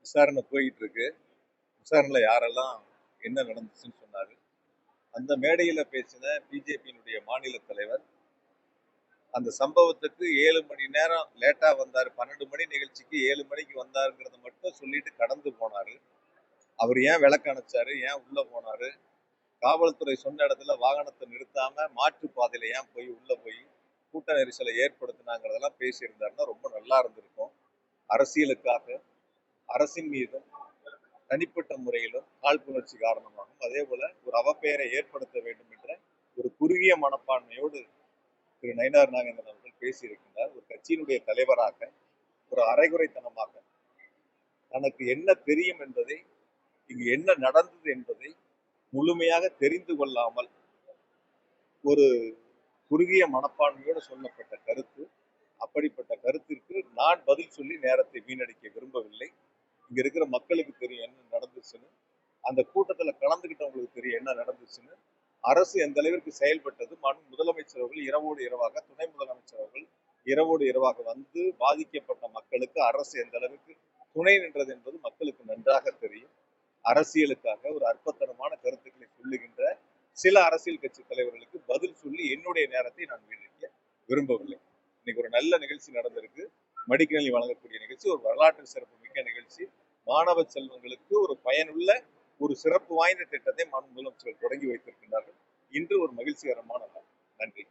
விசாரணை போயிட்டு இருக்கு. விசாரணையில் யாரெல்லாம் என்ன நடந்துச்சுன்னு சொன்னாரு. அந்த மேடையில் பேசின பிஜேபியினுடைய மாநில தலைவர் அந்த சம்பவத்துக்கு 7 மணி நேரம் லேட்டா வந்தாரு, 12 மணி நிகழ்ச்சிக்கு 7 மணிக்கு வந்தாருங்கிறத மட்டும் சொல்லிட்டு கடந்து போனாரு. அவர் ஏன் விளக்கு அணைச்சாரு, ஏன் உள்ள போனாரு, காவல்துறை சொன்ன இடத்துல வாகனத்தை நிறுத்தாம மாற்று பாதையில ஏன் போய் உள்ள போய் கூட்ட நெரிசலை ஏற்படுத்தினாங்கிறதெல்லாம் பேசியிருந்தாருன்னா ரொம்ப நல்லா இருந்திருக்கும். அரசியலுக்காக அரசின் மீதும் தனிப்பட்ட முறையிலும் காழ்ப்புணர்ச்சி காரணமாகும். அதே போல ஒரு அவப்பெயரை ஏற்படுத்த வேண்டும் என்ற ஒரு குறுகிய மனப்பான்மையோடு திரு நயினார் நாகேந்திரன் அவர்கள் பேசியிருக்கின்றார். ஒரு கட்சியினுடைய தலைவராக ஒரு அரைகுறைத்தனமாக தனக்கு என்ன தெரியும் என்பதை, இங்கு என்ன நடந்தது என்பதை முழுமையாக தெரிந்து கொள்ளாமல் ஒரு குறுகிய மனப்பான்மையோடு சொல்லப்பட்ட கருத்து. அப்படிப்பட்ட கருத்திற்கு நான் பதில் சொல்லி நேரத்தை வீணடிக்க விரும்பவில்லை. இங்க இருக்கிற மக்களுக்கு தெரியும் என்ன நடந்துச்சுன்னு, அந்த கூட்டத்துல கலந்துகிட்டவங்களுக்கு தெரியும் என்ன நடந்துச்சுன்னு. அரசு எந்த அளவிற்கு செயல்பட்டது, முதலமைச்சர் அவர்கள் இரவோடு இரவாக, துணை முதலமைச்சர் அவர்கள் இரவோடு இரவாக வந்து பாதிக்கப்பட்ட மக்களுக்கு அரசு எந்த அளவுக்கு துணை நின்றது என்பது மக்களுக்கு நன்றாக தெரியும். அரசியலுக்காக ஒரு அற்பத்தனமான கருத்துக்களை சொல்லுகின்ற சில அரசியல் கட்சி தலைவர்களுக்கு பதில் சொல்லி என்னுடைய நேரத்தை நான் வீணடிக்க விரும்பவில்லை. இன்னைக்கு ஒரு நல்ல நிகழ்ச்சி நடந்திருக்கு. மடிக்கணினி வழங்கக்கூடிய நிகழ்ச்சி, ஒரு வரலாற்று சிறப்பு மிக்க நிகழ்ச்சி. மாணவ செல்வங்களுக்கு ஒரு பயனுள்ள ஒரு சிறப்பு வாய்ந்த திட்டத்தை முதலமைச்சர்கள் தொடங்கி வைத்திருக்கின்றார்கள். இன்று ஒரு மகிழ்ச்சிகரமான நாள். நன்றி.